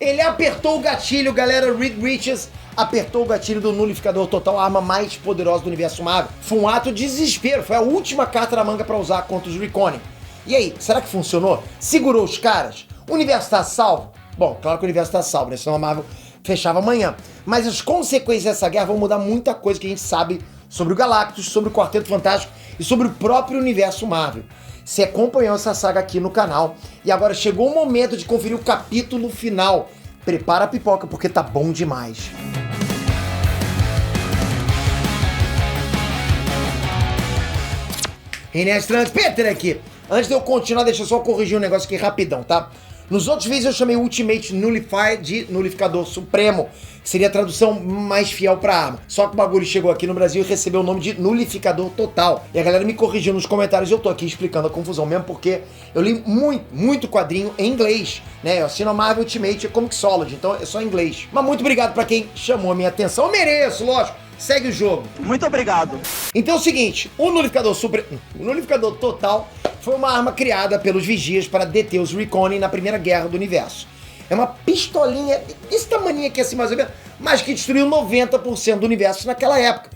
Ele apertou o gatilho, galera. Reed Richards apertou o gatilho do Nulificador Total, a arma mais poderosa do universo Marvel. Foi um ato de desespero, foi a última carta da manga pra usar contra os Reconin. E aí, será que funcionou? Segurou os caras? O universo tá salvo? Bom, claro que o universo tá salvo, né? Senão a Marvel fechava amanhã. Mas as consequências dessa guerra vão mudar muita coisa que a gente sabe sobre o Galactus, sobre o Quarteto Fantástico e sobre o próprio universo Marvel. Você acompanhou essa saga aqui no canal e agora chegou o momento de conferir o capítulo final. Prepara a pipoca porque tá bom demais. Inestrantes, Peter aqui. Antes de eu continuar, deixa eu só corrigir um negócio aqui rapidão, tá? Nos outros vídeos eu chamei o Ultimate Nullifier de Nulificador Supremo, que seria a tradução mais fiel pra arma. Só que o bagulho chegou aqui no Brasil e recebeu o nome de Nulificador Total. E a galera me corrigiu nos comentários e eu tô aqui explicando a confusão mesmo, porque eu li muito quadrinho em inglês, né? Eu assino a Marvel Ultimate Comixology, então é só em inglês. Mas muito obrigado pra quem chamou a minha atenção. Eu mereço, lógico. Segue o jogo. Muito obrigado. Então é o seguinte, o Nulificador Total foi uma arma criada pelos Vigias para deter os Reconin na Primeira Guerra do Universo. É uma pistolinha desse tamanho aqui assim mais ou menos, mas que destruiu 90% do universo naquela época.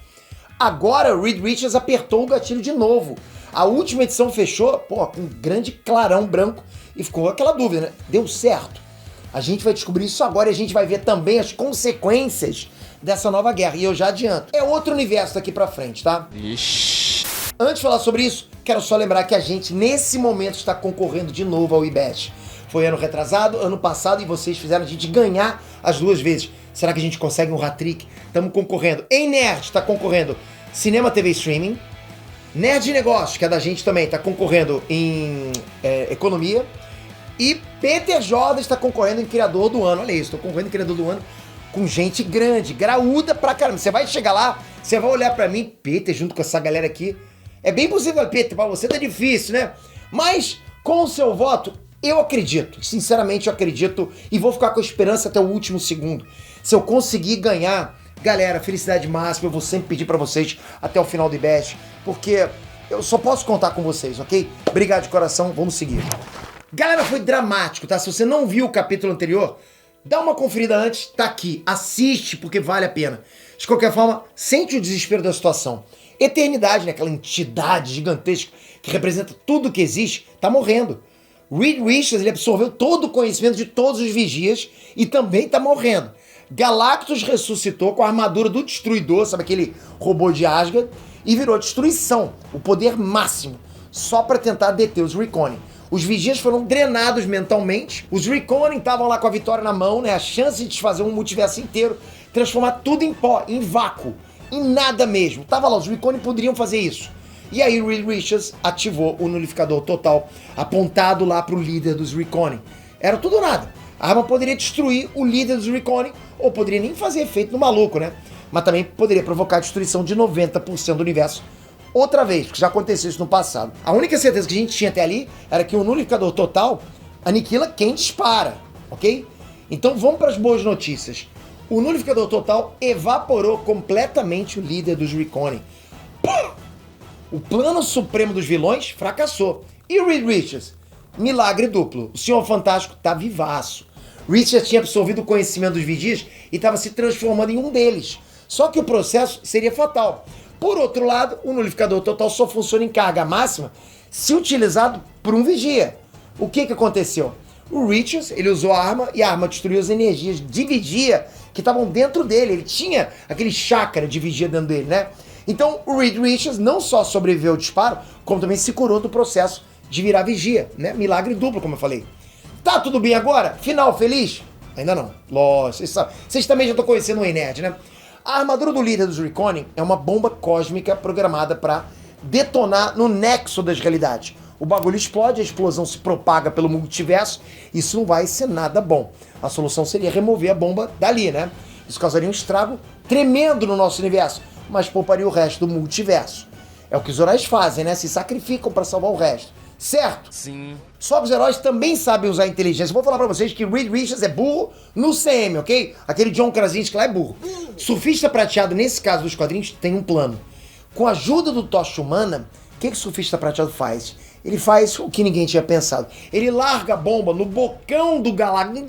Agora o Reed Richards apertou o gatilho de novo. A última edição fechou, pô, com um grande clarão branco e ficou aquela dúvida, né? Deu certo? A gente vai descobrir isso agora e a gente vai ver também as consequências dessa nova guerra, e eu já adianto. É outro universo daqui pra frente, tá? Ixi. Antes de falar sobre isso, quero só lembrar que a gente, nesse momento, está concorrendo de novo ao IBEST. Foi ano retrasado, ano passado, e vocês fizeram a gente ganhar as duas vezes. Será que a gente consegue um hat-trick? Estamos concorrendo. Em Nerd, está concorrendo Cinema, TV e Streaming. Nerd de Negócios, que é da gente também, está concorrendo em Economia. E Peter Jordan está concorrendo em Criador do Ano. Olha isso, estou concorrendo em Criador do Ano com gente grande, graúda pra caramba. Você vai chegar lá, você vai olhar pra mim, Peter, junto com essa galera aqui. É bem possível, Peter, pra você tá difícil, né? Mas, com o seu voto, eu acredito. Sinceramente, eu acredito e vou ficar com a esperança até o último segundo. Se eu conseguir ganhar, galera, felicidade máxima, eu vou sempre pedir pra vocês até o final do IBEST, porque eu só posso contar com vocês, ok? Obrigado de coração, vamos seguir. Galera, foi dramático, tá? Se você não viu o capítulo anterior, dá uma conferida antes, tá aqui, assiste porque vale a pena. De qualquer forma, sente o desespero da situação. Eternidade, né, aquela entidade gigantesca que representa tudo que existe, tá morrendo. Reed Richards, ele absorveu todo o conhecimento de todos os Vigias e também tá morrendo. Galactus ressuscitou com a armadura do Destruidor, sabe aquele robô de Asgard, e virou destruição, o poder máximo, só pra tentar deter os Reconin. Os Vigias foram drenados mentalmente. Os Reconin estavam lá com a vitória na mão, né? A chance de desfazer um multiverso inteiro, transformar tudo em pó, em vácuo, em nada mesmo. Tava lá, os Reconin poderiam fazer isso. E aí o Reed Richards ativou o Nulificador Total, apontado lá pro líder dos Reconin. Era tudo ou nada. A arma poderia destruir o líder dos Reconin, ou poderia nem fazer efeito no maluco, né? Mas também poderia provocar a destruição de 90% do universo. Outra vez, porque já aconteceu isso no passado. A única certeza que a gente tinha até ali era que o Nulificador Total aniquila quem dispara, ok? Então vamos para as boas notícias. O Nulificador Total evaporou completamente o líder dos Reconin. O plano supremo dos vilões fracassou. E o Reed Richards? Milagre duplo. O Senhor Fantástico tá vivaço. Richards tinha absorvido o conhecimento dos Vigias e estava se transformando em um deles. Só que o processo seria fatal. Por outro lado, o Nulificador Total só funciona em carga máxima se utilizado por um Vigia. O que aconteceu? O Richards, ele usou a arma e a arma destruiu as energias de Vigia que estavam dentro dele. Ele tinha aquele chakra de Vigia dentro dele, né? Então o Reed Richards não só sobreviveu ao disparo, como também se curou do processo de virar Vigia, né? Milagre duplo, como eu falei. Tá tudo bem agora? Final feliz? Ainda não. Lógico, vocês também já estão conhecendo o Nerd, né? A armadura do líder dos Reconin é uma bomba cósmica programada para detonar no nexo das realidades. O bagulho explode, a explosão se propaga pelo multiverso, isso não vai ser nada bom. A solução seria remover a bomba dali, né? Isso causaria um estrago tremendo no nosso universo, mas pouparia o resto do multiverso. É o que os heróis fazem, né? Se sacrificam para salvar o resto. Certo? Sim. Só que os heróis também sabem usar a inteligência. Vou falar pra vocês que Reed Richards é burro no CM, ok? Aquele John Krasinski lá é burro. Surfista prateado, nesse caso dos quadrinhos, tem um plano. Com a ajuda do Tocha Humana, o que o surfista prateado faz? Ele faz o que ninguém tinha pensado. Ele larga a bomba no bocão do Galactus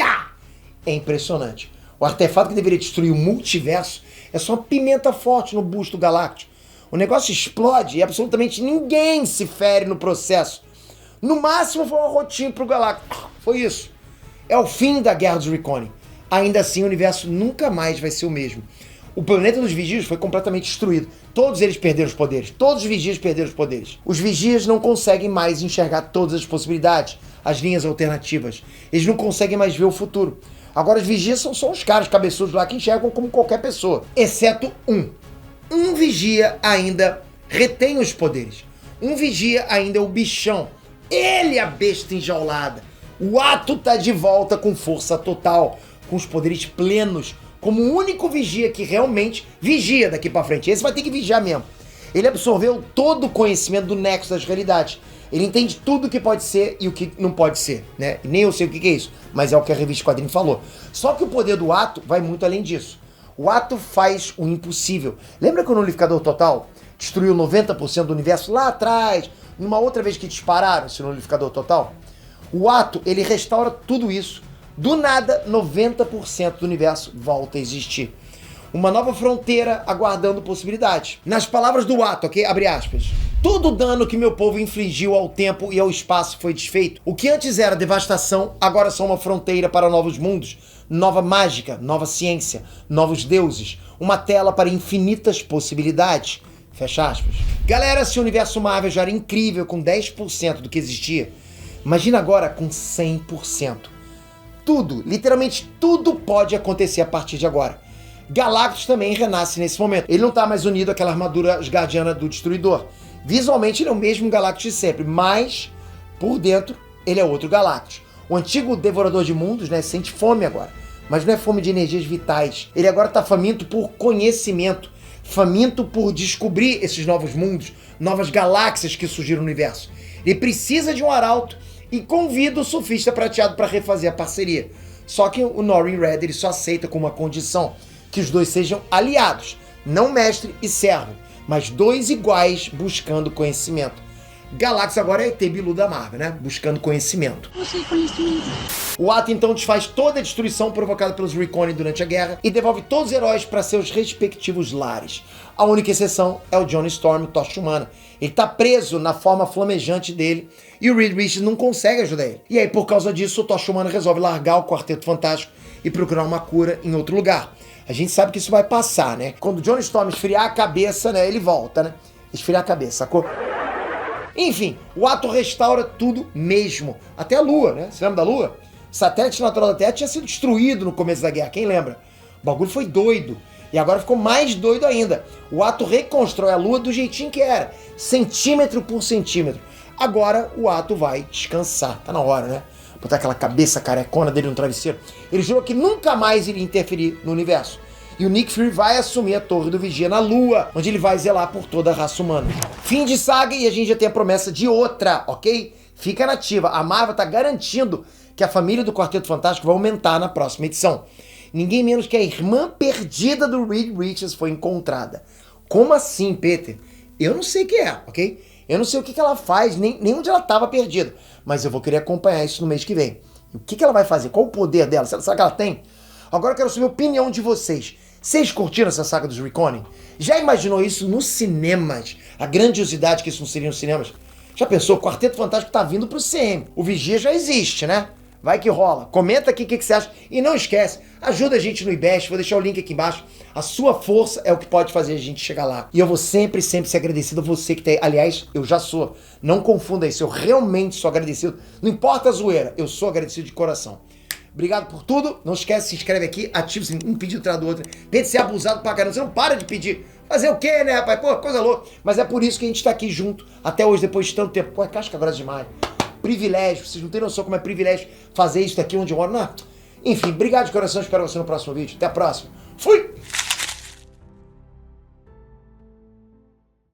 é impressionante. O artefato que deveria destruir o multiverso é só uma pimenta forte no busto galáctico. O negócio explode e absolutamente ninguém se fere no processo. No máximo foi um rotinho pro Galactus. Foi isso. É o fim da Guerra dos Reconin. Ainda assim, o universo nunca mais vai ser o mesmo. O planeta dos Vigias foi completamente destruído. Todos eles perderam os poderes. Todos os Vigias perderam os poderes. Os Vigias não conseguem mais enxergar todas as possibilidades, as linhas alternativas. Eles não conseguem mais ver o futuro. Agora, os Vigias são só os caras cabeçudos lá que enxergam como qualquer pessoa. Exceto um. Um Vigia ainda retém os poderes. Um Vigia ainda é o bichão. Ele é a besta enjaulada. O Ato tá de volta com força total, com os poderes plenos, como o único Vigia que realmente vigia daqui pra frente. Esse vai ter que vigiar mesmo. Ele absorveu todo o conhecimento do nexo das realidades. Ele entende tudo o que pode ser e o que não pode ser, né? E nem eu sei o que é isso, mas é o que a revista Quadrinho falou. Só que o poder do Ato vai muito além disso. O Ato faz o impossível. Lembra que o Nulificador Total destruiu 90% do universo lá atrás, numa outra vez que dispararam esse Nulificador Total? O Ato, ele restaura tudo isso. Do nada, 90% do universo volta a existir. Uma nova fronteira aguardando possibilidades. Nas palavras do Ato, ok? Abre aspas. Todo o dano que meu povo infligiu ao tempo e ao espaço foi desfeito. O que antes era devastação, agora são uma fronteira para novos mundos, nova mágica, nova ciência, novos deuses, uma tela para infinitas possibilidades. Fecha aspas. Galera, se o universo Marvel já era incrível com 10% do que existia, imagina agora com 100%. Tudo, literalmente tudo pode acontecer a partir de agora. Galactus também renasce nesse momento. Ele não tá mais unido àquela armadura asgardiana do Destruidor. Visualmente ele é o mesmo Galactus de sempre, mas por dentro ele é outro Galactus. O antigo Devorador de Mundos, né, sente fome agora, mas não é fome de energias vitais. Ele agora tá faminto por conhecimento, faminto por descobrir esses novos mundos, novas galáxias que surgiram no universo. Ele precisa de um arauto e convida o Surfista Prateado para refazer a parceria. Só que o Norrin Red ele só aceita com uma condição, que os dois sejam aliados, não mestre e servo, mas dois iguais buscando conhecimento. Galactus agora é ET Bilu da Marvel, né? Buscando conhecimento. O Ato então desfaz toda a destruição provocada pelos Reconin durante a guerra e devolve todos os heróis para seus respectivos lares. A única exceção é o Johnny Storm, o Tocha Humana. Ele tá preso na forma flamejante dele e o Reed Richards não consegue ajudar ele. E aí, por causa disso, o Tocha Humana resolve largar o Quarteto Fantástico e procurar uma cura em outro lugar. A gente sabe que isso vai passar, né? Quando o Johnny Storm esfriar a cabeça, né? Ele volta, né? Esfriar a cabeça, sacou? Enfim, o Ato restaura tudo mesmo. Até a Lua, né? Você lembra da Lua? O satélite natural da Terra tinha sido destruído no começo da guerra, quem lembra? O bagulho foi doido. E agora ficou mais doido ainda. O Ato reconstrói a Lua do jeitinho que era, centímetro por centímetro. Agora o Ato vai descansar. Tá na hora, né? Botar aquela cabeça carecona dele no travesseiro. Ele jurou que nunca mais iria interferir no universo. E o Nick Fury vai assumir a Torre do Vigia na Lua, onde ele vai zelar por toda a raça humana. Fim de saga e a gente já tem a promessa de outra, ok? Fica nativa. A Marvel tá garantindo que a família do Quarteto Fantástico vai aumentar na próxima edição. Ninguém menos que a irmã perdida do Reed Richards foi encontrada. Como assim, Peter? Eu não sei o que é, ok? Eu não sei o que ela faz, nem onde ela estava perdida. Mas eu vou querer acompanhar isso no mês que vem. E o que ela vai fazer? Qual o poder dela? Será que ela tem? Agora eu quero saber a opinião de vocês. Vocês curtiram essa saga dos Reconin? Já imaginou isso nos cinemas? A grandiosidade que isso não seria nos cinemas? Já pensou? O Quarteto Fantástico tá vindo pro CM. O Vigia já existe, né? Vai que rola. Comenta aqui o que você acha. E não esquece, ajuda a gente no IBEST. Vou deixar o link aqui embaixo. A sua força é o que pode fazer a gente chegar lá. E eu vou sempre ser agradecido a você que tá aí. Aliás, eu já sou. Não confunda isso. Eu realmente sou agradecido. Não importa a zoeira. Eu sou agradecido de coração. Obrigado por tudo. Não esquece, se inscreve aqui. Ativa um pedido atrás do outro. Tem de ser abusado pra caramba. Você não para de pedir. Fazer o quê, né, rapaz? Pô, coisa louca. Mas é por isso que a gente tá aqui junto. Até hoje, depois de tanto tempo. Pô, é casca grossa demais. Privilégio, vocês não têm noção como é privilégio fazer isso daqui onde eu moro, não. Enfim, obrigado de coração, espero você no próximo vídeo. Até a próxima. Fui!